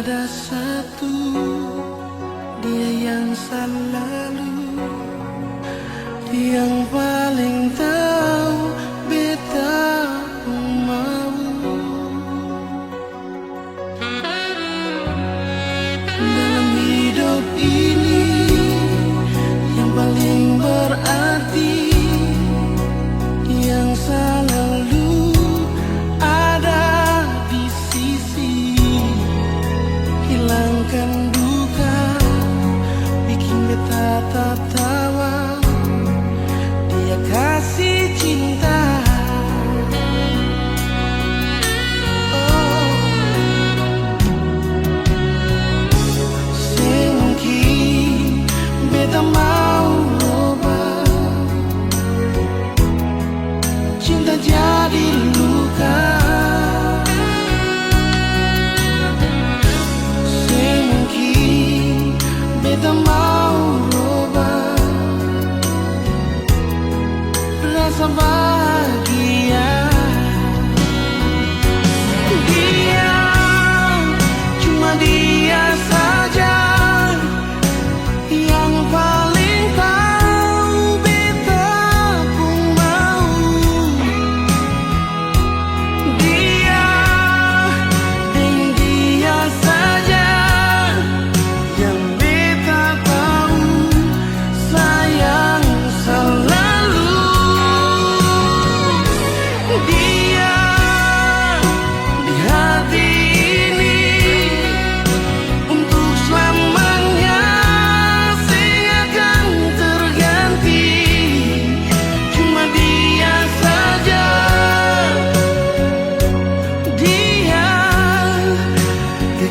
Ada satu, dia yang selalu, yang paling tahu beta mau. Dalam hidup ini yang paling berarti, yang selalu ada di sisi, hilangkan duka, bikin beta tertawa. Dia kasih cinta. Oh, semungkin beta mau ubah, cinta jadi luka. Beta mau ubah rasa bahagia. Dia, cuma dia saja yang paling tahu beta pun mau. Dia, dan dia saja yang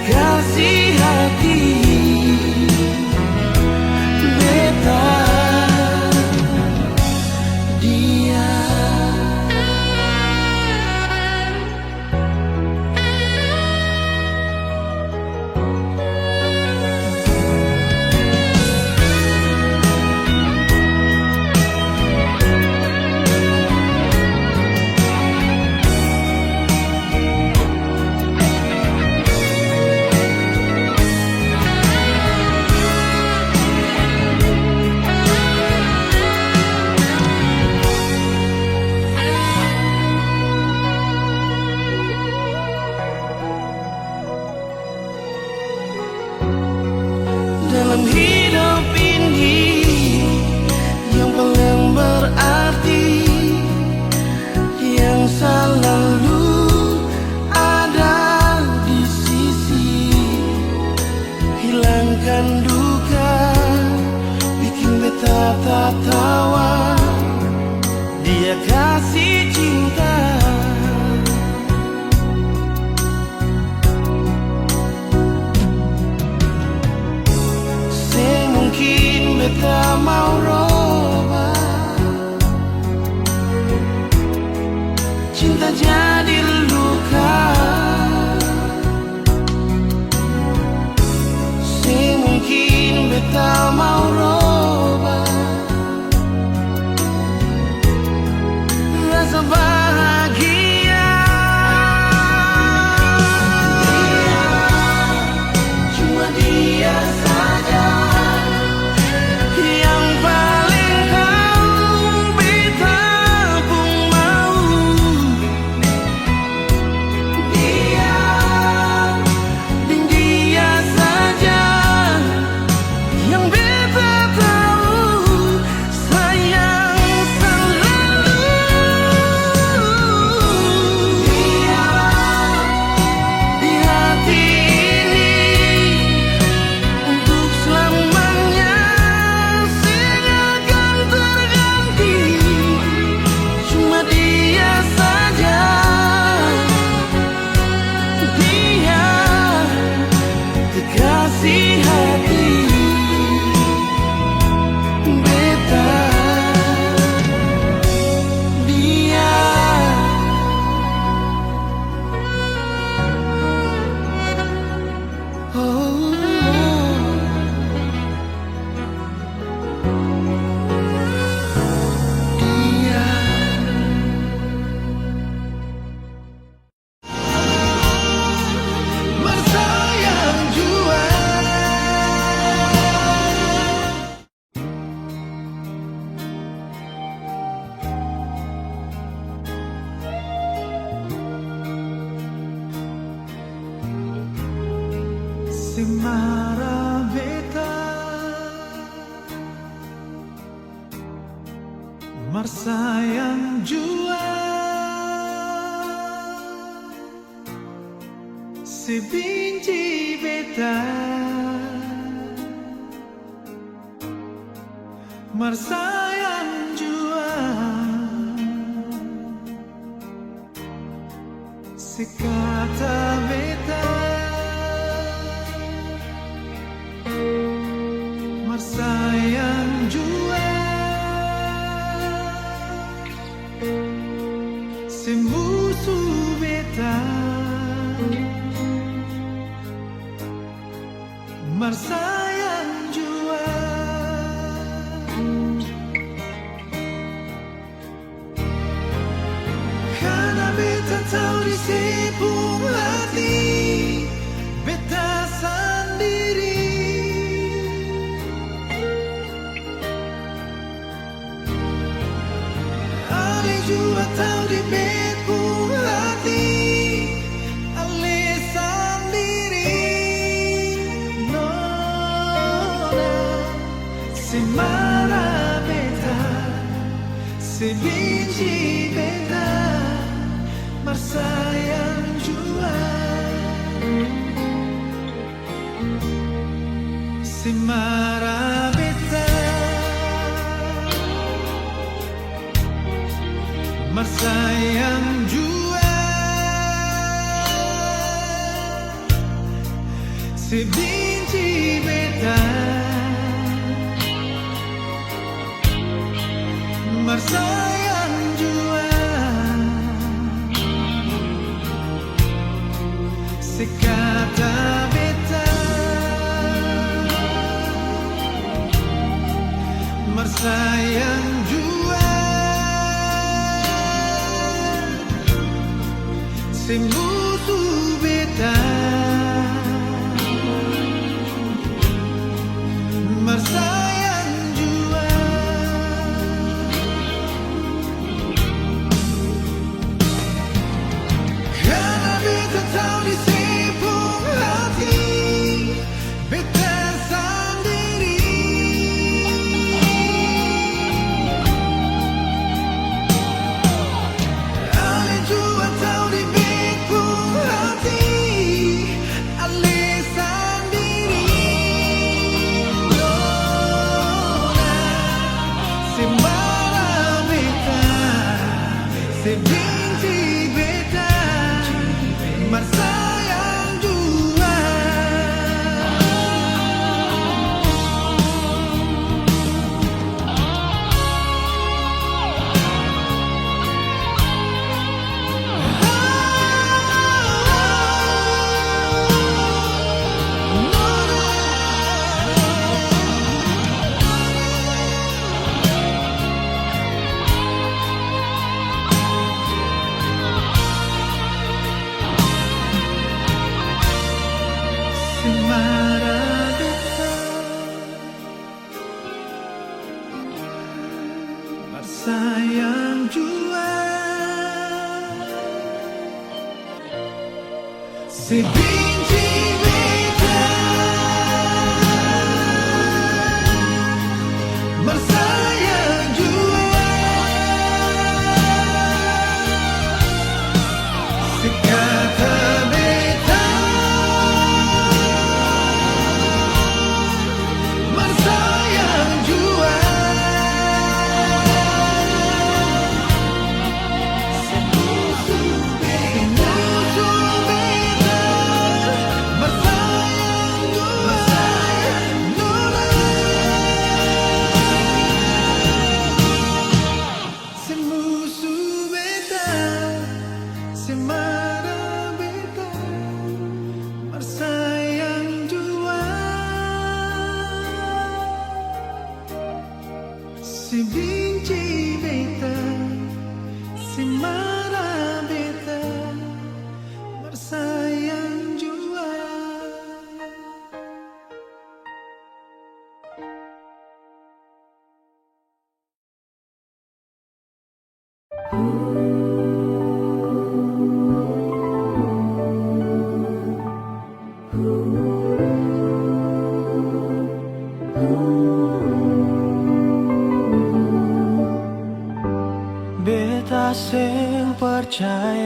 kasih hati beta, dia. Dalam hidup ini yang paling berarti, yang selalu ada di sisi, hilangkan duka, bikin beta tertawa. Dia kasih cinta. Beta mau robah, cinta jadi luka. Semungkin beta mau robah rasa bahagia. Dia, cuma dia saja yang paling tahu beta pun mau. Dia, dan dia saja yang beta Semara beta marsayang jua sebinci beta marsayang jua sekata beta marsayang jua semusuh beta marsayang jua karena beta tahu di sepung hati beta sendiri. Ale jua tahu di sepung hati ale sendiri. Nona semara beta sebenci beta marsayang jua semara beta marsayang jua sebenci beta marsayang jua sekata beta marsayang jua semusuh beta marsayang jua karena beta tahu di sepung hati beta sendiri. Ale jua tahu di sepung hati ale sendiri. Nona semara beta sebenci beta marsayang jua semara beta marsayang jua sebenci beta marsayang jua sekata beta marsayang jua semusuh beta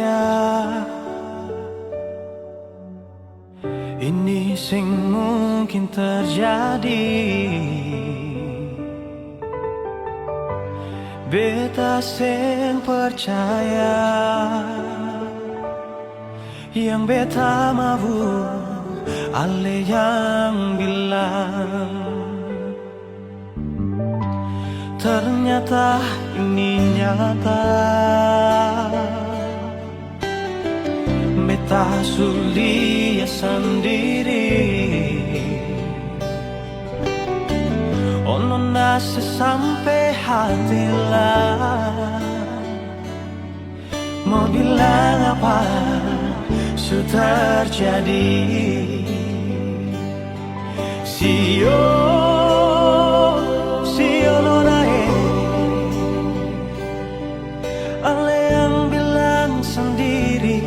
percaya ini sing mungkin terjadi. Beta sing percaya yang beta mau, ale yang bilang. Ternyata ini nyata, beta sulia sendiri. Ono nasi sampai hati lah, mau bilang apa sudah terjadi. Sio nonae, ale yang bilang sendiri,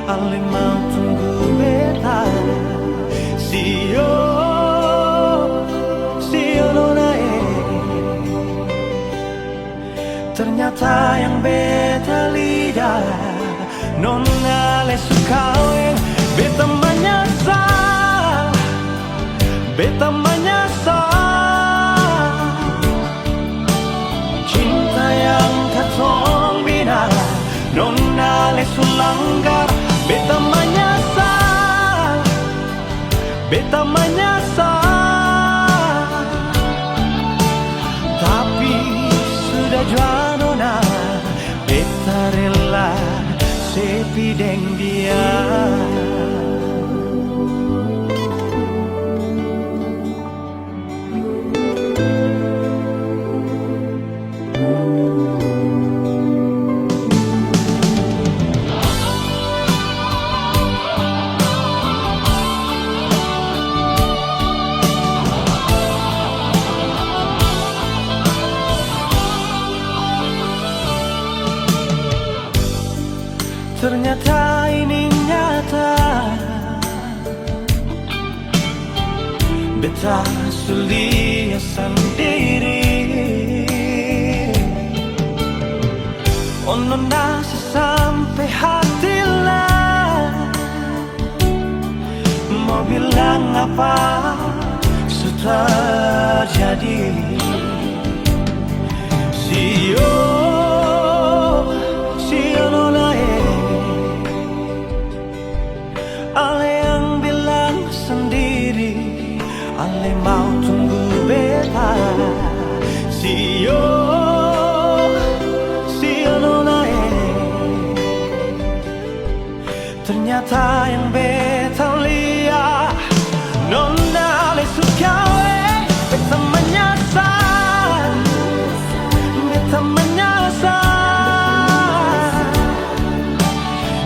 ale mau tunggu beta. Sio nonae, ternyata yang beta lihat nona le sukawe. Beta menyesal, beta menyesal, cinta yang katong bina nona le sulanggar. Beta menyesal, beta menyesal, tapi sudah jua nona, beta rela sepi deng dia. Ternyata ini nyata, beta sulia sendiri. Ono nasi sampai hati lah, mau bilang apa sudah jadi. Sio nonae, ale yang bilang sendiri, ale mau tunggu beta. Sio nonae, ternyata yang beta lihat nona le sukawe. Beta menyesal, beta menyesal,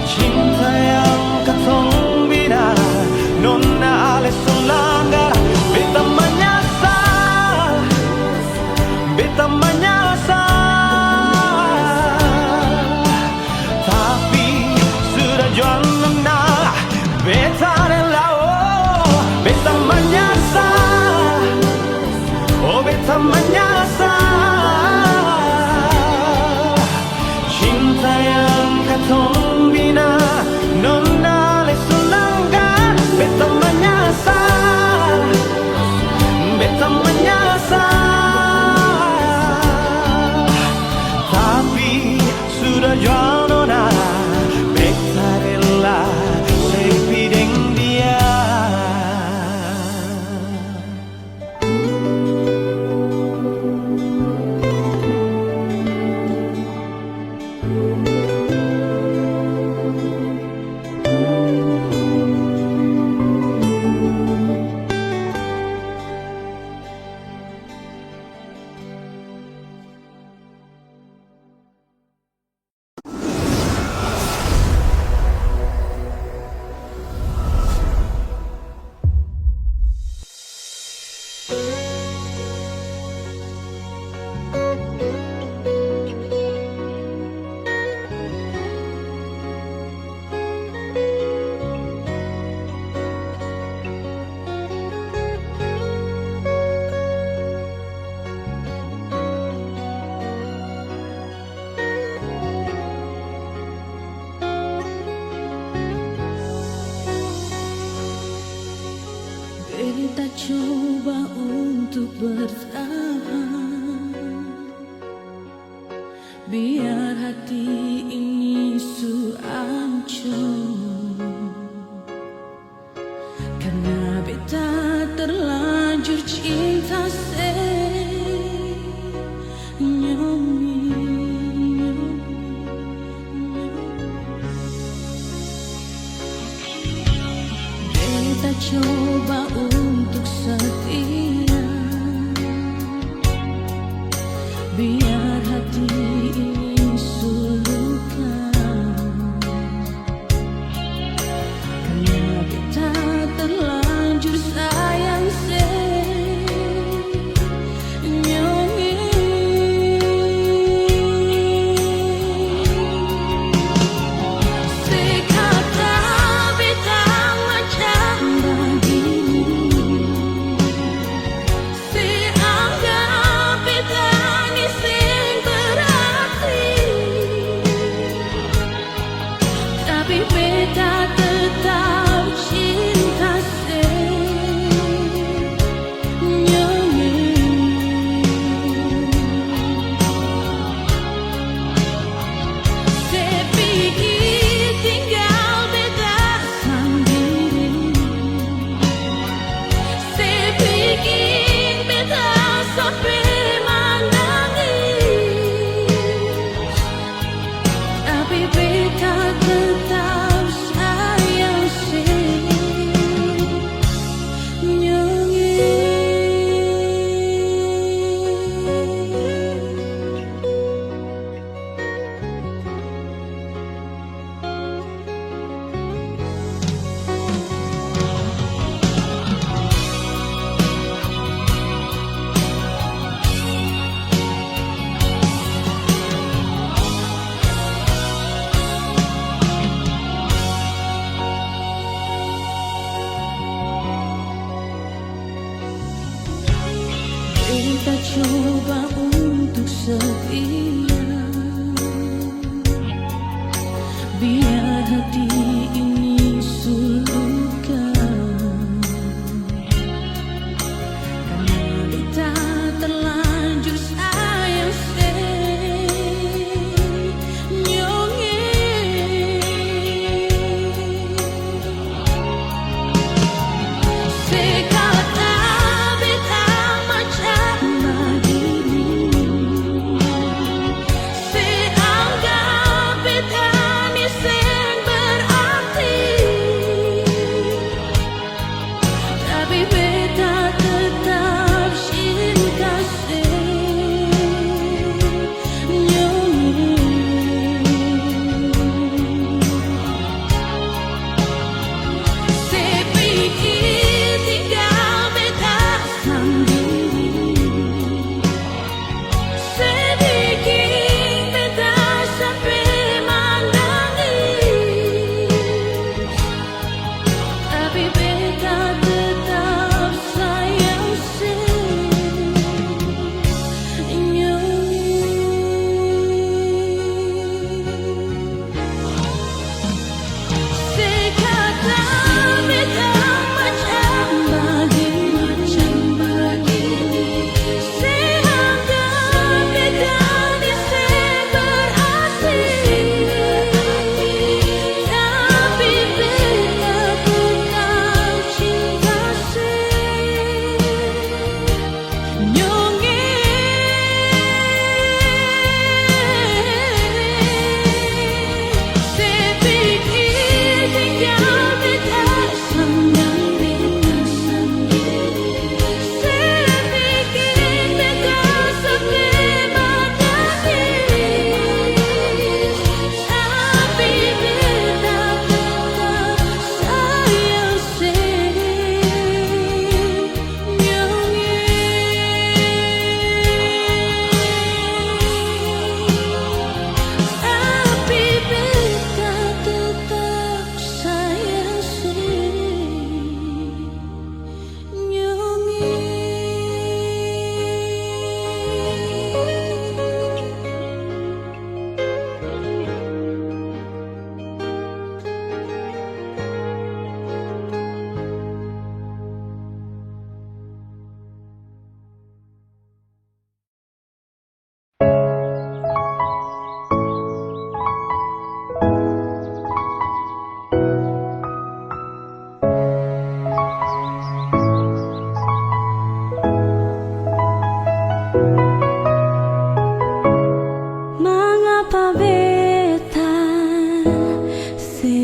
cinta yang katong bina nona ale sulanggar. Beta menyesal, beta menyesal, tapi sudah jual nona, beta rela. Oh, beta menyesal, oh beta menyesal, cinta yang katong bina Beta coba untuk bertahan, biar hati ini su ancur. Karena beta terlanjur cinta Beta coba untuk setia, biar hati ini suluka. Karena beta terlanjur sayang Beta coba untuk setia, biar hati ini suluka. Karena beta terlanjur sayang Say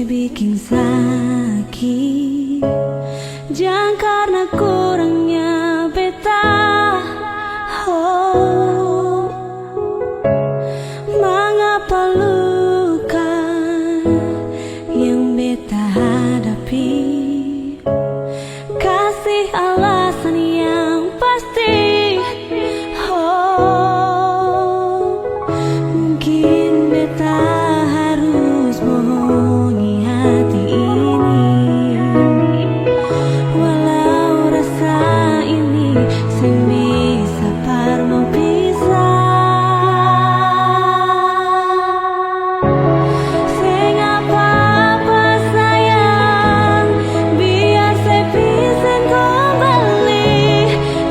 bikin sakit. Jangan karena kurangnya beta. Oh, mengapa luka yang beta hadapi? Kasih alasan yang pasti. Oh, mungkin beta harus bohongi hati ini, walau rasa ini sing bisa parmo sing apa-apa sayang, biar saya bisa kembali.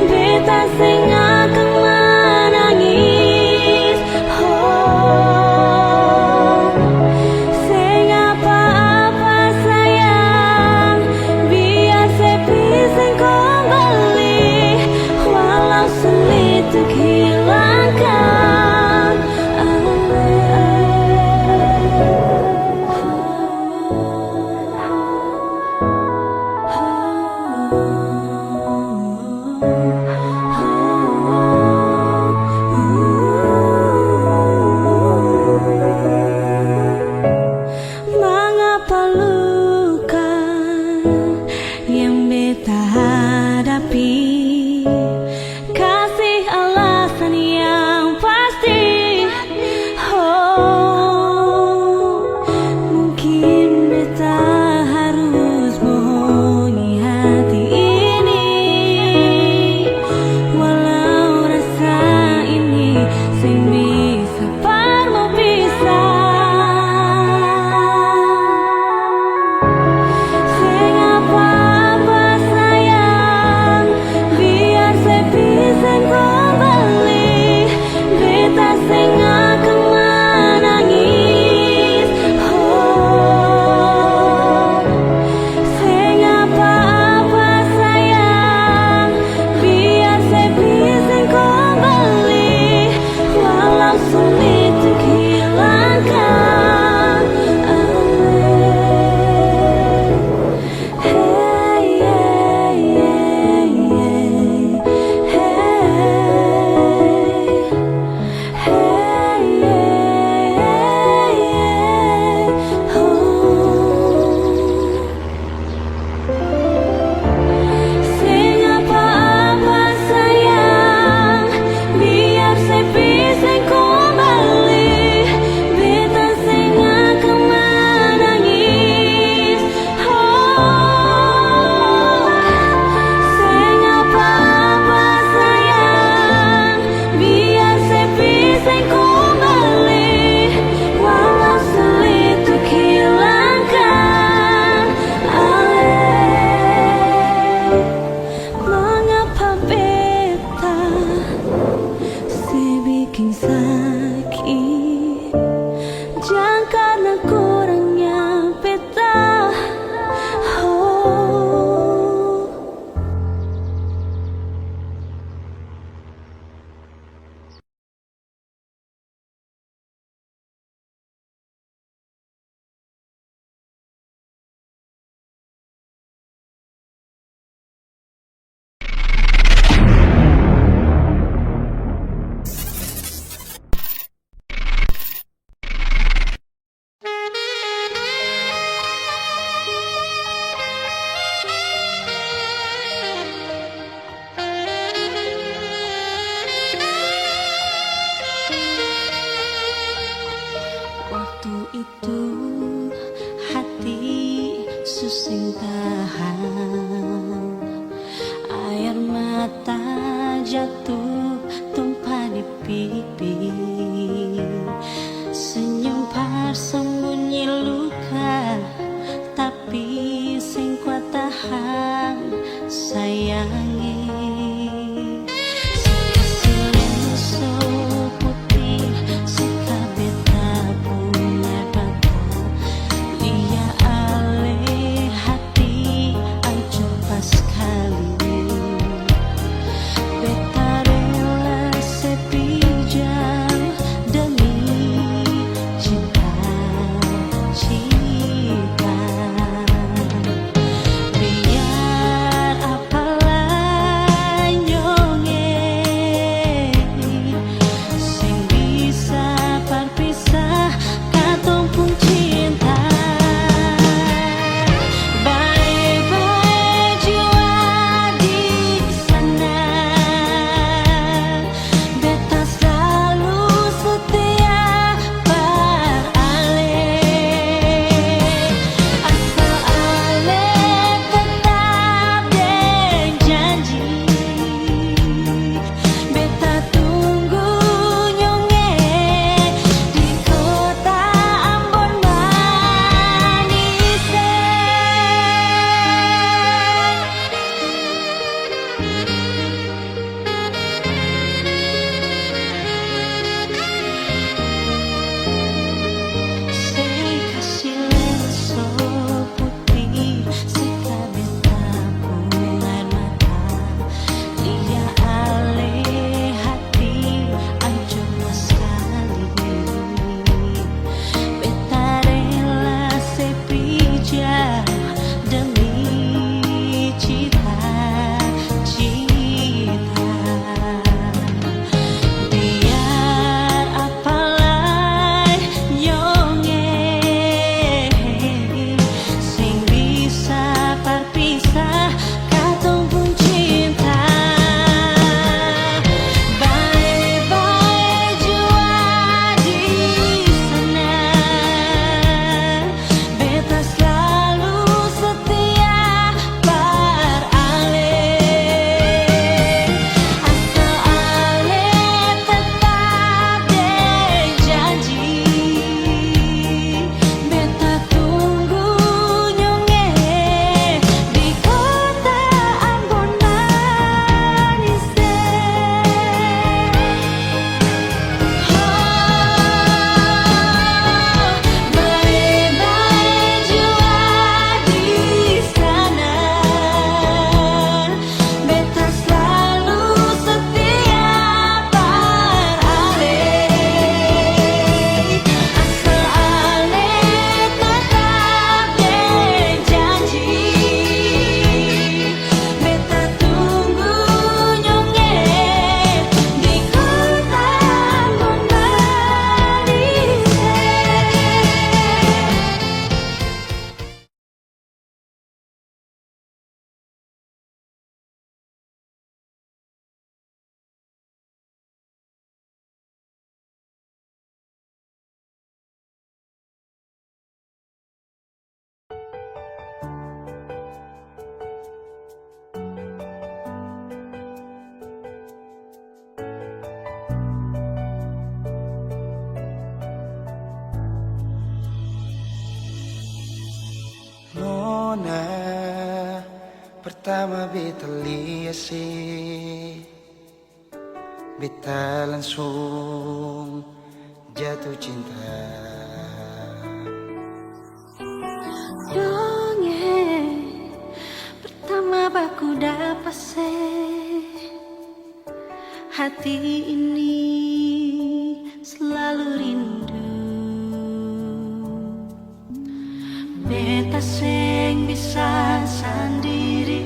Beta sing akan menangis. Oh, sing apa-apa sayang, biar saya bisa kembali, walau sulit untuk hilangkan. Mengapa luka yang beta hadapi? Kasih alasan yang pasti. Oh, mungkin beta harus bohongi hati ini, walau rasa ini sing bisa parmo pisah. Sing apa-apa sayang, biar saya bisa kembali. Beta sing akan menangis. Oh, sing apa-apa sayang, biar saya bisa kembali, walau sulit untuk hilangkan. Hey, hey, hey, hey, hey, sing apa-apa sayang, biar saya bisa kembali. Beta sing akan menangis. Oh, sing apa-apa sayang, biar saya bisa kembali, walau sulit untuk hilangkan. Mengapa beta saya bikin sakit? Jangan karena kurangnya beta. Oh, waktu itu hati susing tahan, air mata jatuh tumpah di pipi, senyum sembunyi luka, tapi sing kuat tahan sayangi. Sekali beta Nona pertama beta lihat beta langsung jatuh cinta. Dongeng pertama baku dapat hati ini selalu rindu. Beta sing bisa sendiri,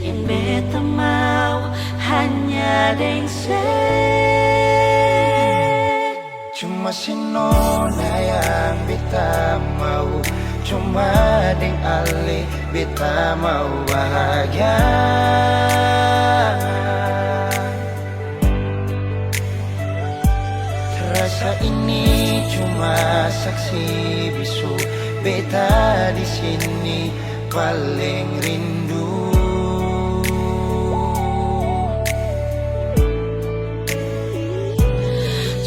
yang beta mau hanya dengse. Cuma si Nona yang beta mau, cuma deng Ale beta mau bahagia. Rasa ini cuma saksi bisu, beta di sini paling rindu.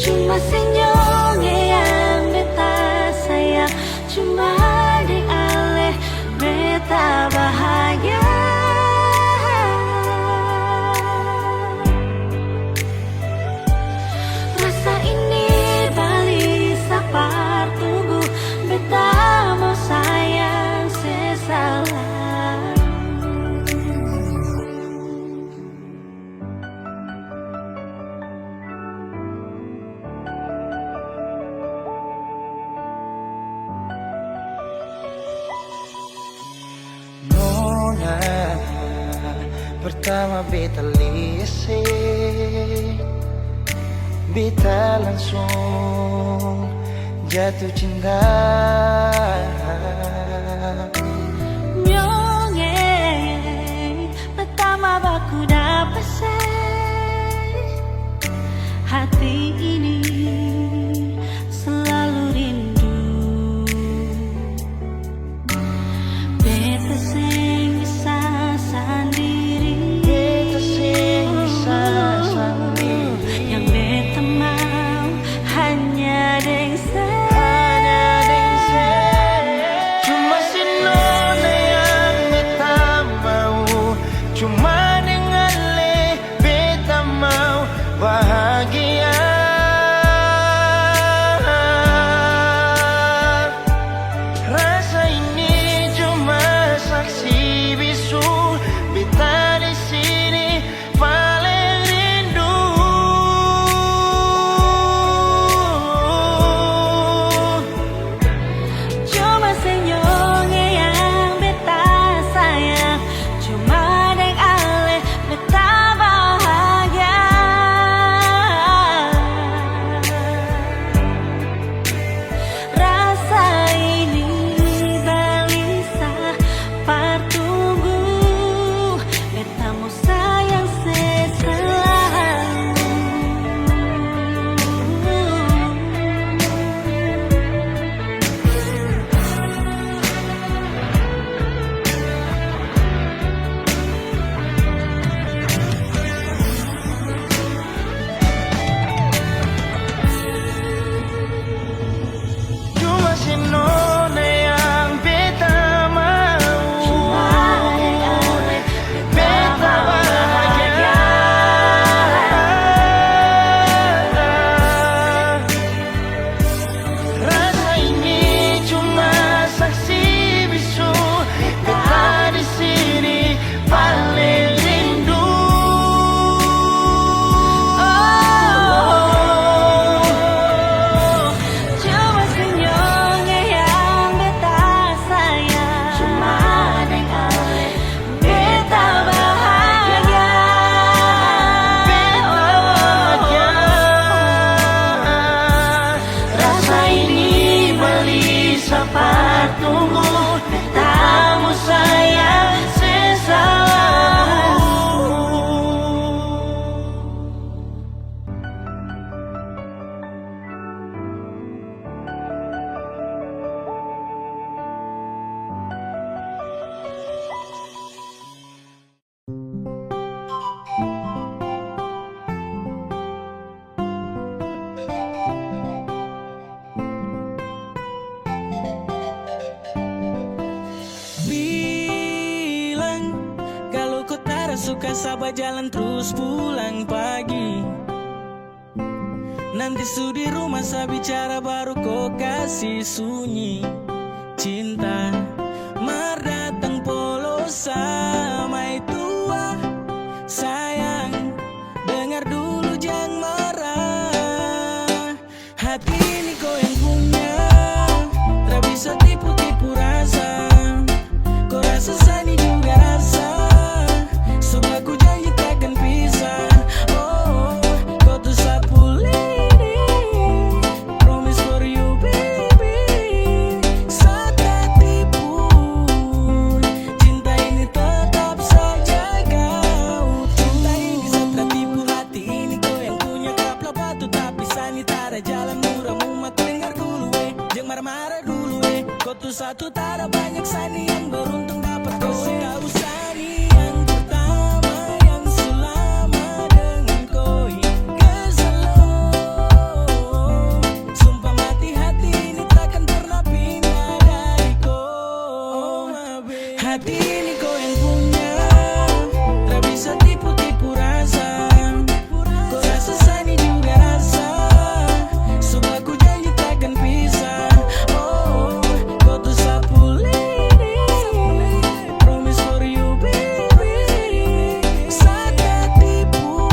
Cuma senyumnya yang beta sayang, cuma deng Ale beta bahagia. Rasa ini balik sapar tunggu, beta mau sayang sesalah. Nona pertama beta lihat beta langsung jatuh cinta. Nyongeng pertama baku dapat hati ini selalu rindu. Beta sing bisa sendiri, Beta sing bisa sendiri, yang beta mau hanya dengse. cuma si Nona yang beta mau, cuma dengan Le beta mau bahagia. Rasa ini cuma saksi bisu, beta di sini paling rindu. Cuma senyumnya yang beta sayang, cuma deng Ale beta bahagia. Rasa ini balisa partunggu, beta mau sayang seselalu. Cuma si Nona yang beta mau, Cuma deng Ale beta bahagia. Rasa ini cuma saksi bisu, beta di sini paling rindu. Cuma senyumnya yang beta sayang, cuma deng Ale beta bahagia. Rasa ini beli sapar tunggu, beta mau sayang sesalamu. suka sabar jalan terus pulang pagi. Nanti su di rumah saya bicara baru kau kasih sunyi. Cinta mar datang polos sama tua. Sayang dengar dulu jangan marah. Hati ini kau yang punya, tak bisa tipu-tipu rasa. Kau rasa sani juga rasa. Sumpah ku janji takkan pisah. Oh, kau tuh sapu lidi. Promise for you baby. Saat tak tipu. Cinta ini tetap saja kau. Cinta ini saat tak tipu. Hati ini kau yang punya. Kapla batu tapi sani tak ada jalan murah. Mumat dengar dulu jangan marah-marah dulu Kau tuh satu tak ada banyak sani yang beruntung dapat kau. Tahu sani yang pertama yang selama dengan kau hingga selalu. Sumpah mati hati ini takkan pernah pindah dari kau. Hati ini kau yang punya, tak bisa tipu-tipu rasa. Kau rasa sani juga rasa. Sumpah ku janji takkan pisah. Oh, kau tuh sapu lidi. Promise for you baby. Saat tak tipu.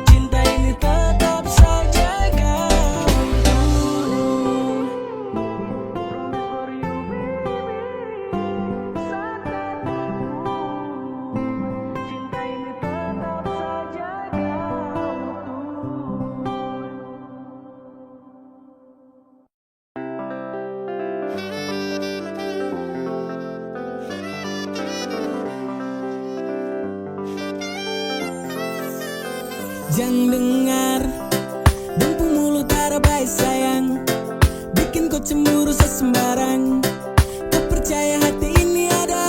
Cinta ini tetap saja kau. Promise for you baby. Saat tak tipu. Cinta ini tetap saja kau. Jangan dengar Dempu mulut tak ada baik sayang. Bikin kau cemburu sesembarang. Kau percaya hati ini ada.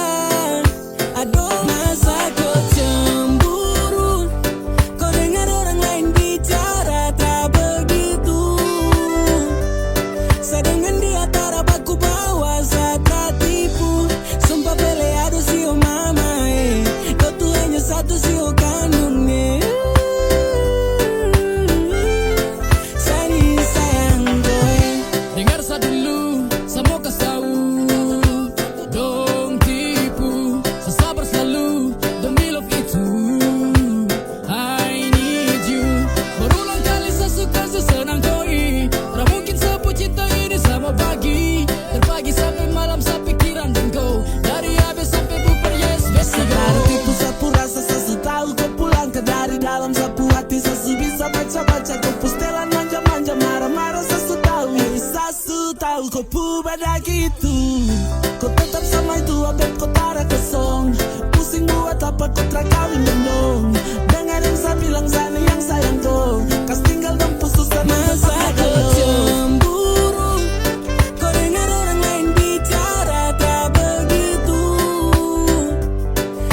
Aduh masa kau cemburu. Kau dengar orang lain bicara tak begitu. Saya dengan dia tak dapat ku bawa saat tak tipu. Sumpah pele aduh si oh mama Kau tuh hanya satu si oh kandung Sani sayang gue. Dengar sa dulu, sa mau kasih tahu. Dong tipu, sasabar selalu demi love itu. I need you. Berulang kali saya suka sesenang koi. Tak mungkin sepuh cinta ini sama pagi. Terbagi sampai malam saya pikiran dan kau. Dari habis sampai bubar yes best to go. Ada tipu sapu rasa sesu tahu kau pulang ke dari dalam sapu hati sesu bisa baca-baca kau pustelan manja-manja marah-marah sesu tahu sesu tahu kau pubadak itu. Kau tetap sama itu abet kau tara kosong. Pusing buat apa kau terakawin dong. Dengar yang saya bilang sana yang sayang kau. Kas tinggal dan pusus dan masa kau cemburu. Kau dengar orang lain bicara tak begitu.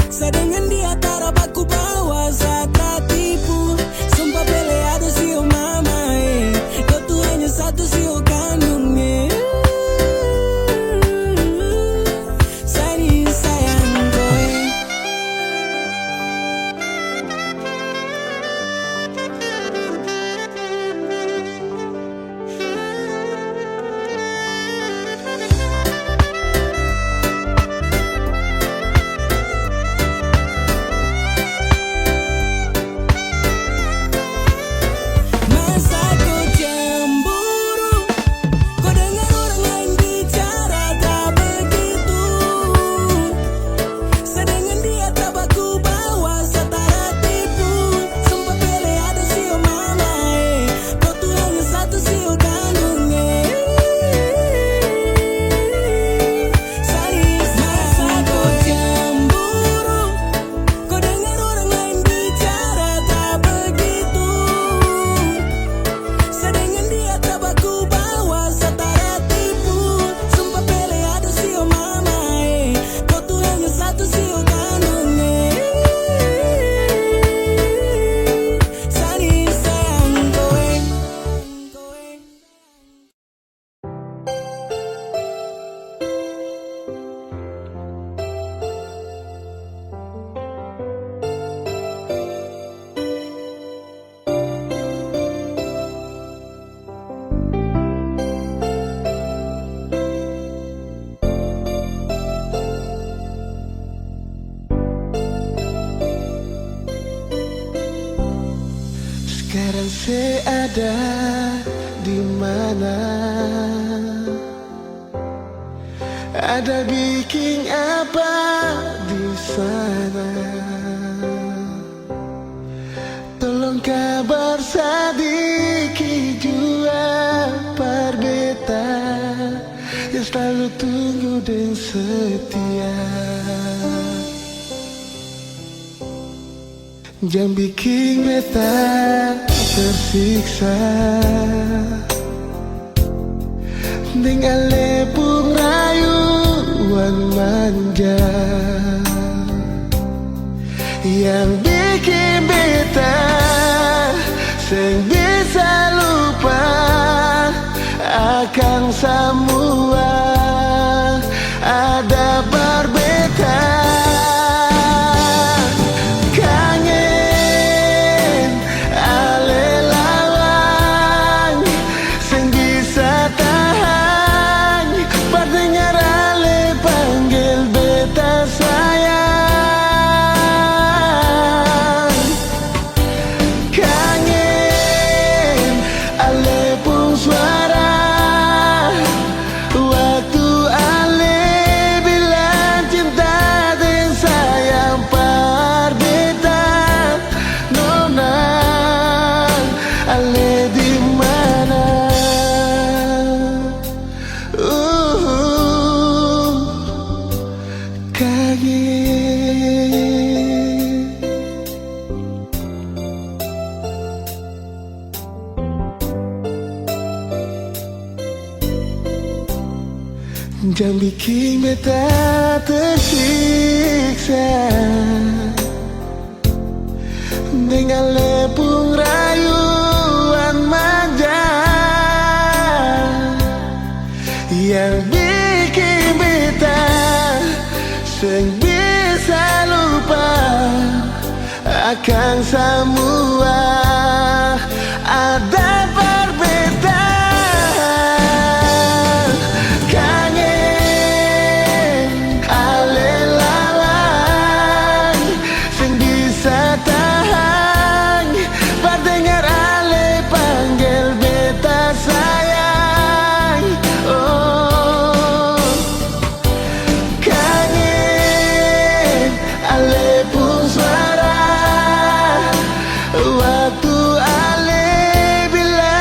Saya dengan dia tak dapat ku bawa saat tak tipu. Sumpah pele ada si oh mama Kau tuh hanya satu si oh kandung Sani sayang gue. Seada di mana ada bikin apa di sana. Tolong kabar sedikit jua perbeta yang selalu tunggu dan setia. Jangan bikin beta tersiksa dengan lepung rayuan manja yang bikin beta seng bisa lupa akan semua ada perbedaan. Jangan bikin beta tersiksa dengan lepung rayuan manja yang bikin beta seng bisa lupa akan semua ada perbedaan. Waktu ale bila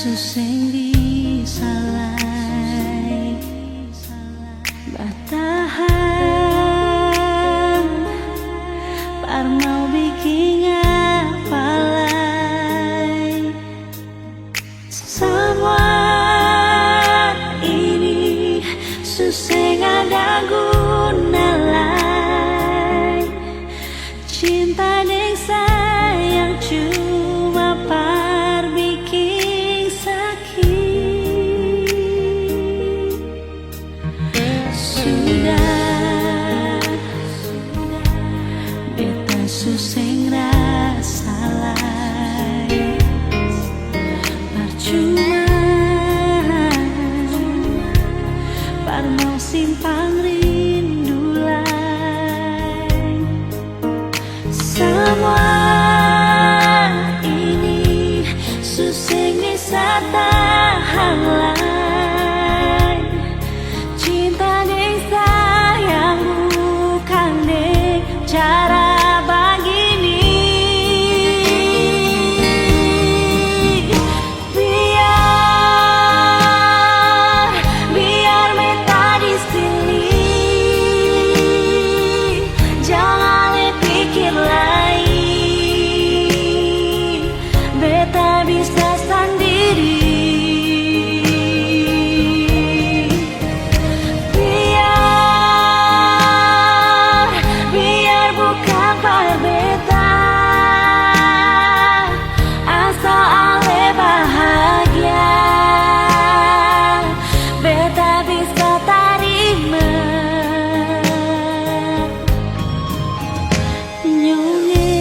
suseng disalai batahan par mau bikin apalai semua ini suseng ada guna lai cinta yang sayang cuma par bikin sakit sudah beta suseng rasa lai percuma par mau simpang rindu lai semua ini suseng bisa tahan lai cinta yang sayang bukan deh cara begini biar beta di sini jangan pikir lain beta bisa sendiri biar bukan par beta asal ale bahagia beta bisa terima nyonge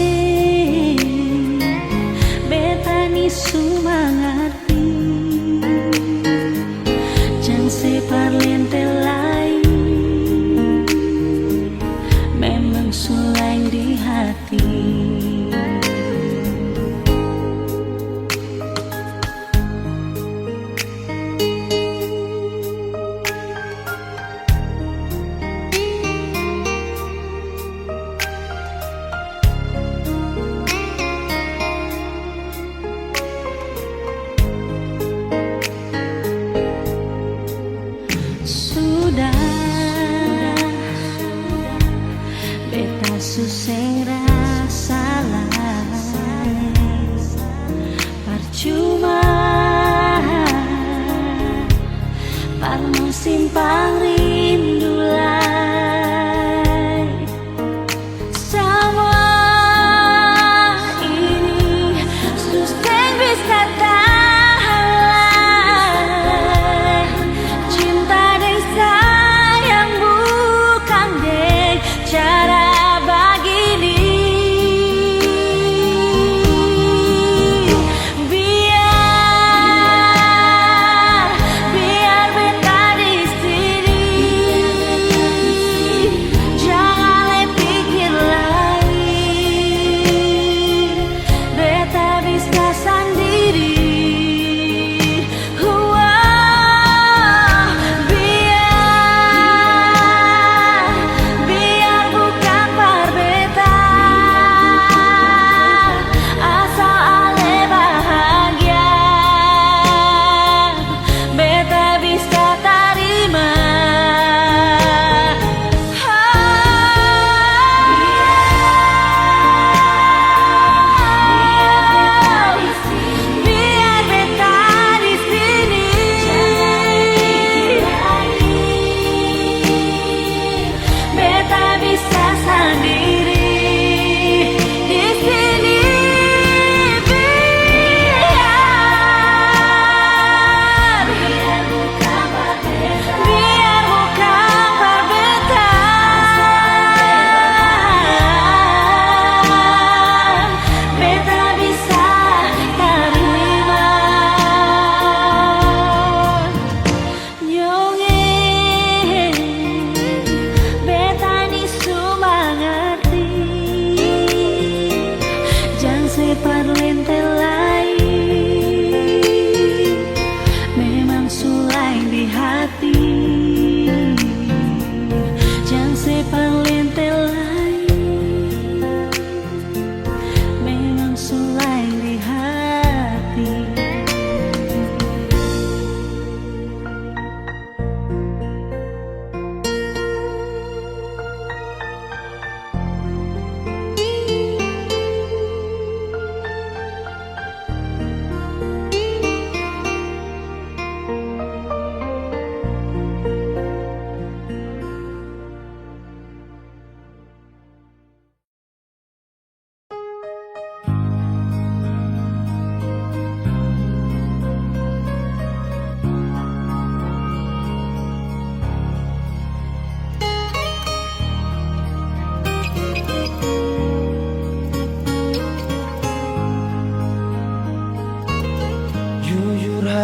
beta ni sumangarti jang separ lente lain memang sulain di hati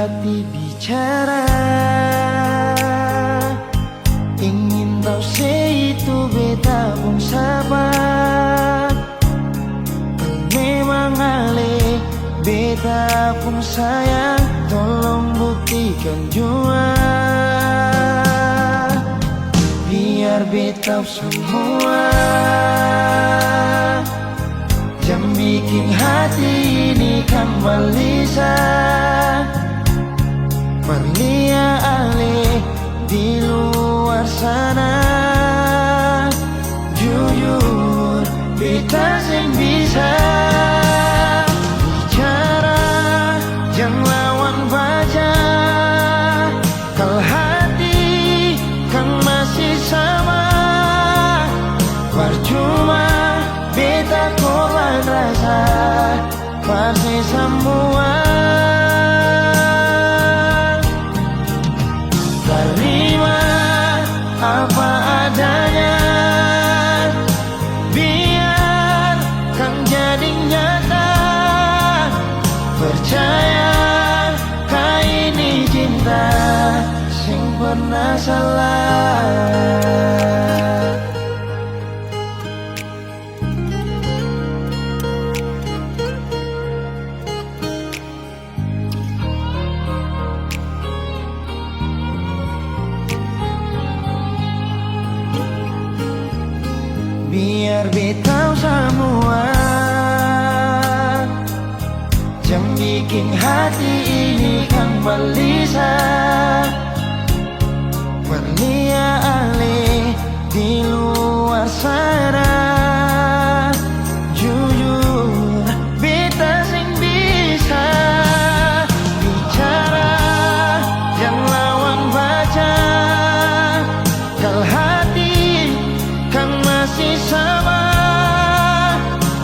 hati bicara, ingin tahu itu beta pun sabar. Memang ale beta pun sayang, tolong buktikan jua. Biar beta semua jangan bikin hati ini kembali Perlia ale di luar sana. Jujur beta sing bisa bicara, jangan lawan baca. Kalau hati kan masih sama, percuma beta korban rasa pasti semua. Terima apa adanya, biar kan jadi nyata. Percaya kau ini cinta sing pernah salah. Biar beta semua jangan bikin hati ini kembali Perlia ale di luar sana. Jujur beta sing bisa bicara, jangan lawan baca. Kalau hati kan masih sama,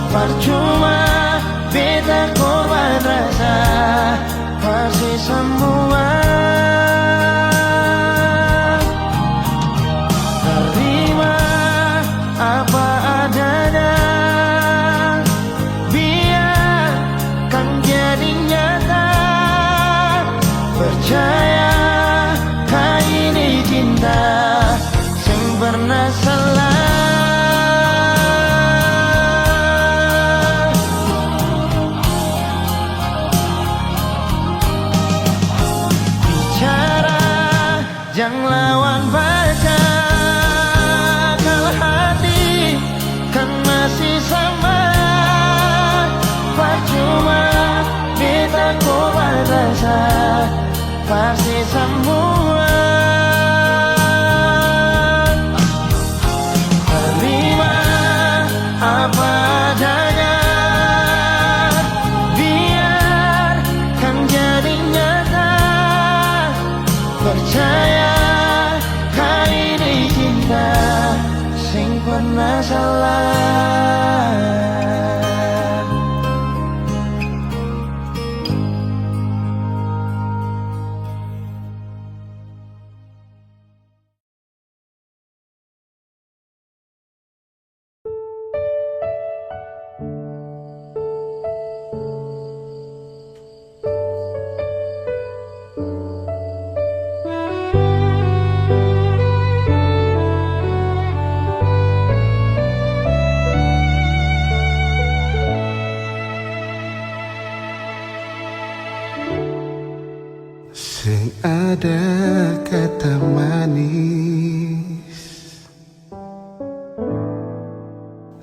percuma beta korban rasa pasti semua. Terima apa adanya, biar kan jadi nyata. Percaya kau ini cinta sing pernah salah. Jangan lawan baca. Kalau hati kan masih sama, percuma beta korban rasa pasti semua. Terima apa adanya, biar kan jadi nyata. Percaya kau ini cinta sing pernah salah. Sing ada kata manis,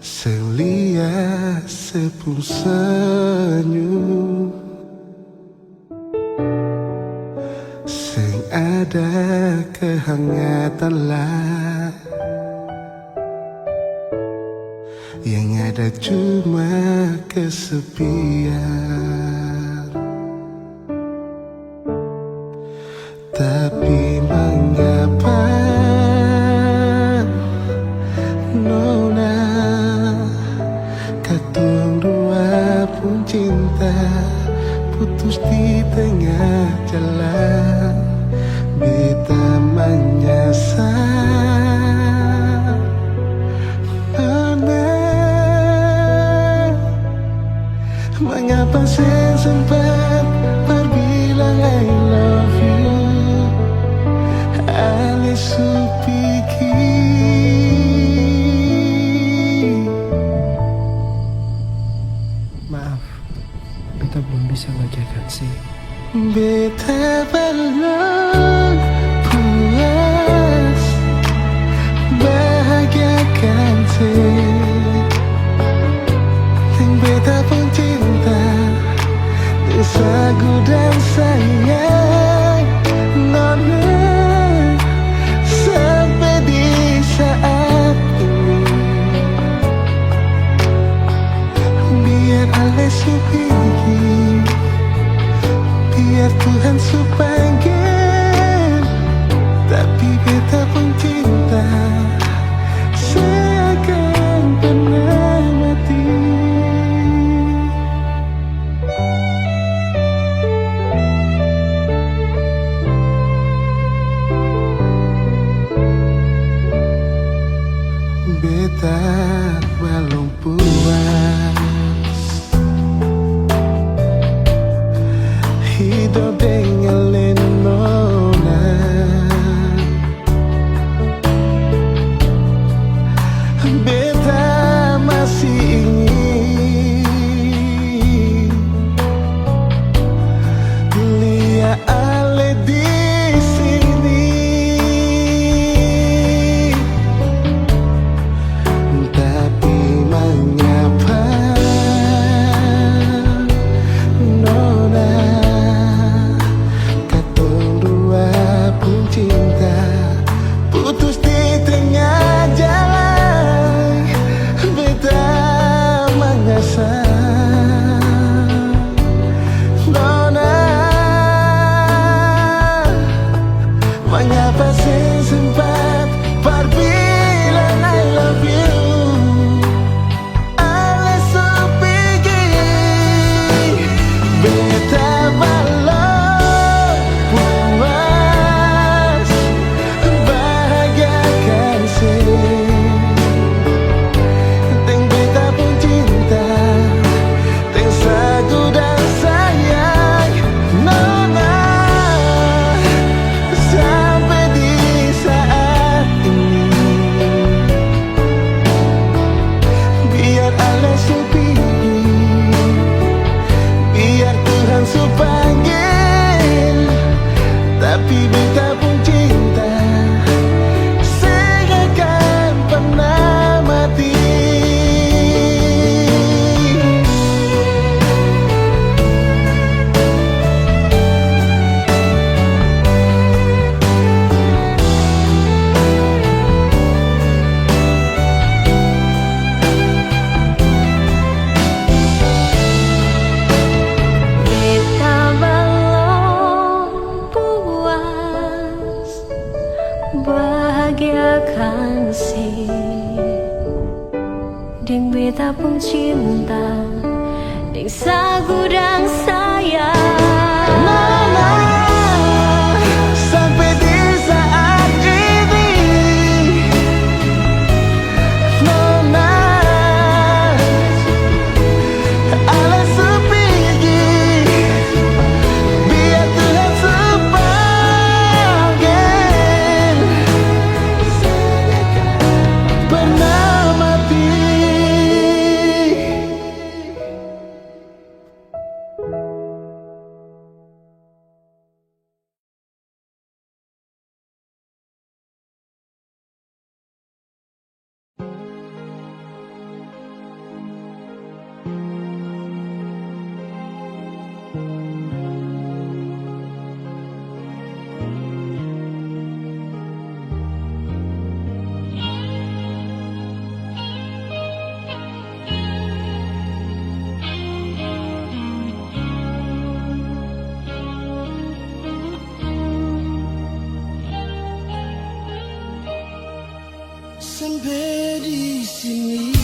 sing liya sepung senyum, sing ada kehangatan lah, yang ada cuma kesepian. Tapi mengapa Nona katung dua pun cinta putus di tengah jalan. Beta menyasar Nona, mengapa saya sempat berbilang I love bagaikan si Beta belum puas, bahagiakan yang beta pun cinta, sagu dan sayang Nona sampai di saat ini. Biar Allah supingin, biar Tuhan supangin, tapi beta pun cinta seakan pernah mati. Beta belum puas hidup dengan Nona. Beta masih ingin lihat Ale di sini, tapi mengapa Nona katong dua pun cinta putus di tengah jalan. Beta mengasah Nona, mengapa sih sempat berbilang I love you. Ale supigi beta belum puas, bahagiakan teng beta pun cinta, teng sagu dan sayang Nona sampai di saat ini. Biar Allah supingin, biar Tuhan supangin, tapi beta pun cinta seakan pernah mati. Beta belum puas, bahagiakan si ding beta pun cinta, ding sagu dan sayang Nona sampai di saat ini. Nona Allah supigi, biar Tuhan supangin, pernah mati. Sampai di sini